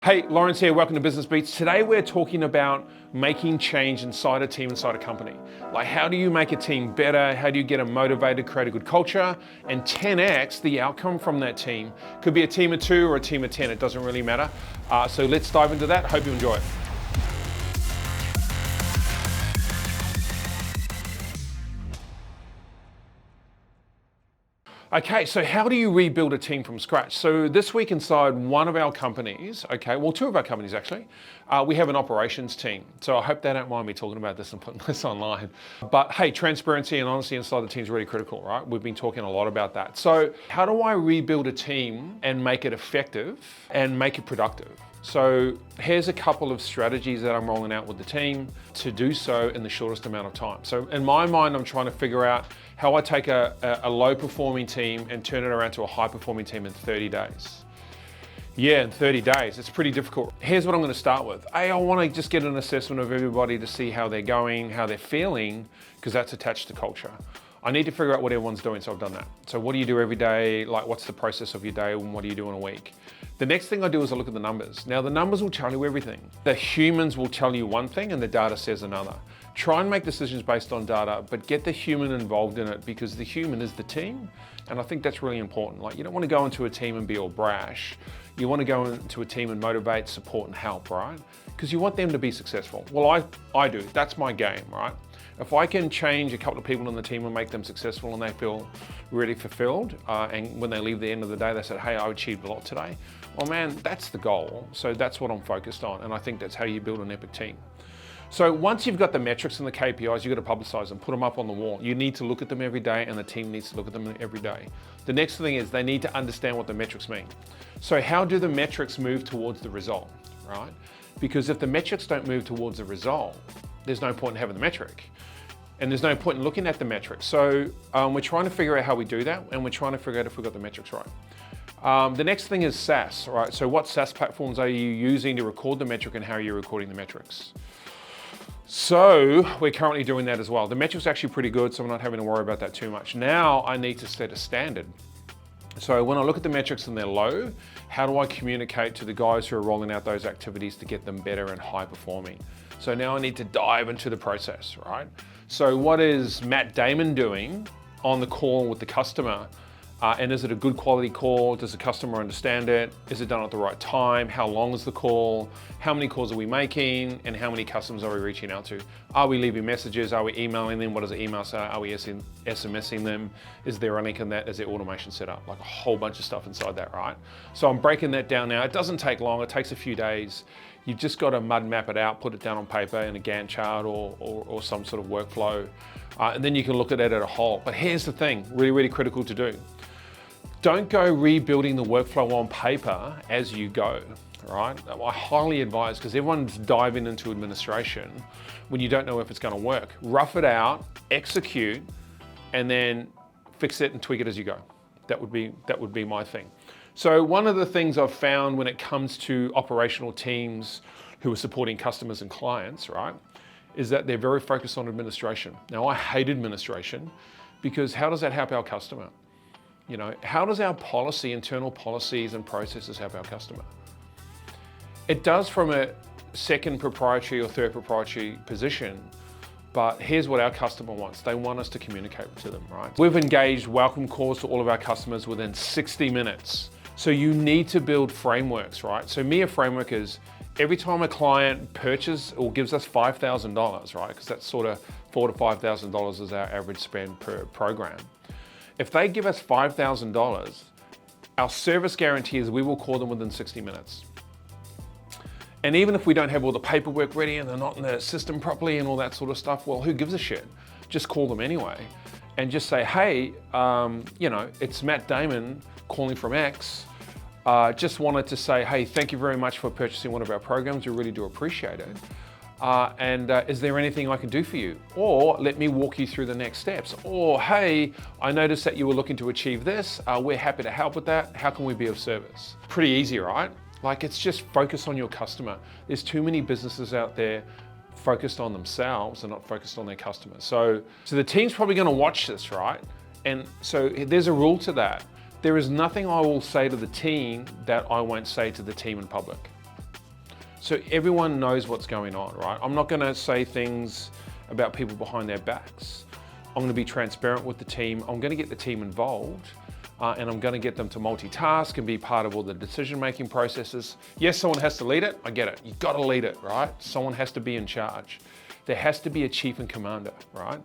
Hey, Lawrence here, welcome to Business Beats. Today we're talking about making change inside a team, inside a company. Like how do you make a team better? How do you get them motivated, create a good culture? And 10x the outcome from that team. Could be a team of 2 or a team of 10, it doesn't really matter. So let's dive into that, hope you enjoy it. Okay, so how do you rebuild a team from scratch? So this week inside one of our companies, two of our companies actually, we have an operations team. So I hope they don't mind me talking about this and putting this online. But hey, transparency and honesty inside the team is really critical, right? We've been talking a lot about that. So how do I rebuild a team and make it effective and make it productive? So here's a couple of strategies that I'm rolling out with the team to do so in the shortest amount of time. So in my mind, I'm trying to figure out how I take a low performing team and turn it around to a high performing team in 30 days. Yeah, in 30 days, it's pretty difficult. Here's what I'm gonna start with. I wanna just get an assessment of everybody to see how they're going, how they're feeling, because that's attached to culture. I need to figure out what everyone's doing, so I've done that. So what do you do every day? Like what's the process of your day and what do you do in a week? The next thing I do is I look at the numbers. Now the numbers will tell you everything. The humans will tell you one thing and the data says another. Try and make decisions based on data, but get the human involved in it because the human is the team. And I think that's really important. Like you don't want to go into a team and be all brash. You want to go into a team and motivate, support and help, right? Because you want them to be successful. Well, I do, that's my game, right? If I can change a couple of people in the team and make them successful and they feel really fulfilled, and when they leave the end of the day, they said, hey, I achieved a lot today. Well, man, that's the goal. So that's what I'm focused on. And I think that's how you build an epic team. So once you've got the metrics and the KPIs, you've got to publicize them, put them up on the wall. You need to look at them every day and the team needs to look at them every day. The next thing is they need to understand what the metrics mean. So how do the metrics move towards the result, right? Because if the metrics don't move towards the result, there's no point in having the metric. And there's no point in looking at the metrics. So we're trying to figure out how we do that and we're trying to figure out if we've got the metrics right. The next thing is SAAS, right? So what SAAS platforms are you using to record the metric and how are you recording the metrics? So we're currently doing that as well. The metrics are actually pretty good, so I'm not having to worry about that too much. Now I need to set a standard. So when I look at the metrics and they're low, how do I communicate to the guys who are rolling out those activities to get them better and high performing? So now I need to dive into the process, right? So what is Matt Damon doing on the call with the customer? And is it a good quality call? Does the customer understand it? Is it done at the right time? How long is the call? How many calls are we making? And how many customers are we reaching out to? Are we leaving messages? Are we emailing them? What does the email say? Are we SMSing them? Is there a link in that? Is there automation set up? Like a whole bunch of stuff inside that, right? So I'm breaking that down now. It doesn't take long, it takes a few days. You've just got to mud map it out, put it down on paper in a Gantt chart or some sort of workflow. And then you can look at it as a whole. But here's the thing, really, really critical to do. Don't go rebuilding the workflow on paper as you go, right? I highly advise, because everyone's diving into administration when you don't know if it's going to work. Rough it out, execute, and then fix it and tweak it as you go. That would be my thing. So one of the things I've found when it comes to operational teams who are supporting customers and clients, right, is that they're very focused on administration. Now I hate administration because how does that help our customer? You know, how does our policy, internal policies and processes help our customer? It does from a second proprietary or third proprietary position, but here's what our customer wants. They want us to communicate to them, right? We've engaged welcome calls to all of our customers within 60 minutes. So you need to build frameworks, right? So a framework is every time a client purchases or gives us $5,000, right? Because that's sort of $4,000 to $5,000 is our average spend per program. If they give us $5,000, our service guarantee is we will call them within 60 minutes. And even if we don't have all the paperwork ready and they're not in the system properly and all that sort of stuff, well, who gives a shit? Just call them anyway and just say, hey, it's Matt Damon calling from X. Just wanted to say, hey, thank you very much for purchasing one of our programs. We really do appreciate it. Is there anything I can do for you? Or let me walk you through the next steps. Or, hey, I noticed that you were looking to achieve this. We're happy to help with that. How can we be of service? Pretty easy, right? Like it's just focus on your customer. There's too many businesses out there focused on themselves and not focused on their customers. So the team's probably gonna watch this, right? And so there's a rule to that. There is nothing I will say to the team that I won't say to the team in public. So everyone knows what's going on, right? I'm not gonna say things about people behind their backs. I'm gonna be transparent with the team. I'm gonna get the team involved and I'm gonna get them to multitask and be part of all the decision-making processes. Yes, someone has to lead it, I get it. You gotta lead it, right? Someone has to be in charge. There has to be a chief and commander, right?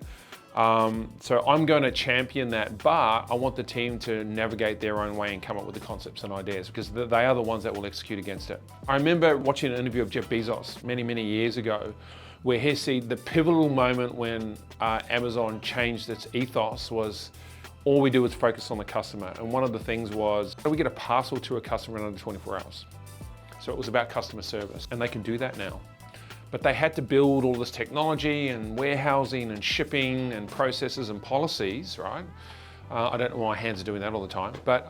So I'm going to champion that, but I want the team to navigate their own way and come up with the concepts and ideas because they are the ones that will execute against it. I remember watching an interview of Jeff Bezos many, many years ago where he said the pivotal moment when Amazon changed its ethos was all we do is focus on the customer. And one of the things was, how do we get a parcel to a customer in under 24 hours? So it was about customer service, and they can do that now. But they had to build all this technology and warehousing and shipping and processes and policies, right? I don't know why hands are doing that all the time, but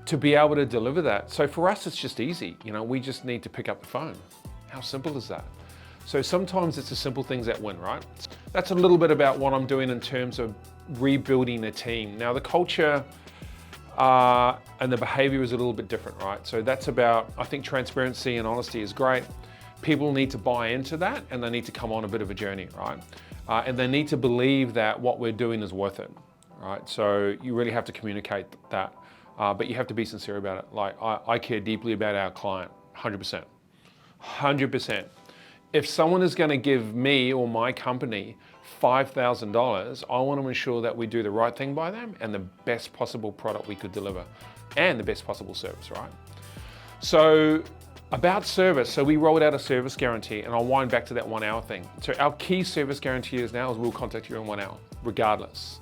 to be able to deliver that. So for us, it's just easy. You know, we just need to pick up the phone. How simple is that? So sometimes it's the simple things that win, right? That's a little bit about what I'm doing in terms of rebuilding a team. Now the culture and the behavior is a little bit different, right? So that's about, I think transparency and honesty is great. People need to buy into that and they need to come on a bit of a journey, right? And they need to believe that what we're doing is worth it, right? So you really have to communicate that, but you have to be sincere about it. Like I care deeply about our client, 100%, 100%. If someone is gonna give me or my company $5,000, I want to ensure that we do the right thing by them and the best possible product we could deliver and the best possible service, right? So about service, so we rolled out a service guarantee, and I'll wind back to that 1 hour thing. So our key service guarantee is now is we'll contact you in 1 hour, regardless.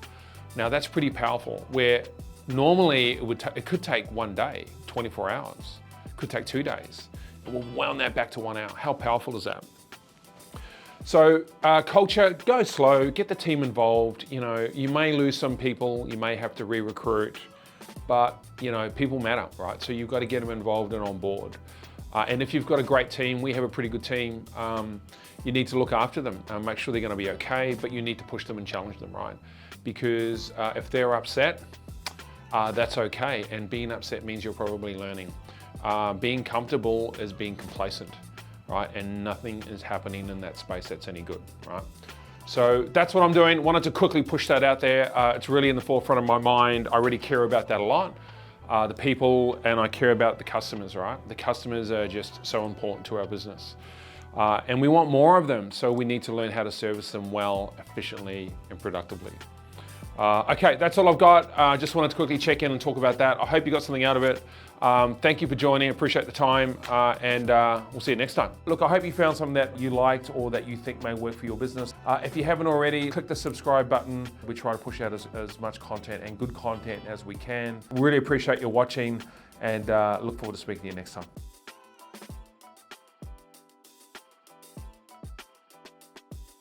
Now that's pretty powerful, where normally it could take 1 day, 24 hours, it could take 2 days. And we'll wound that back to 1 hour. How powerful is that? So culture, go slow, get the team involved. You know, you may lose some people, you may have to re-recruit, but you know, people matter, right? So you've got to get them involved and on board. And if you've got a great team, we have a pretty good team, you need to look after them, make sure they're going to be okay, but you need to push them and challenge them, right? Because if they're upset, that's okay. And being upset means you're probably learning. Being comfortable is being complacent, right? And nothing is happening in that space that's any good, right? So that's what I'm doing. Wanted to quickly push that out there. It's really in the forefront of my mind. I really care about that a lot. The people, and I care about the customers, right? The customers are just so important to our business. And we want more of them, so we need to learn how to service them well, efficiently, and productively. Okay, that's all I've got. I just wanted to quickly check in and talk about that. I hope you got something out of it. Thank you for joining, appreciate the time, and we'll see you next time. Look, I hope you found something that you liked or that you think may work for your business. If you haven't already, click the subscribe button. We try to push out as much content and good content as we can. Really appreciate your watching and look forward to speaking to you next time.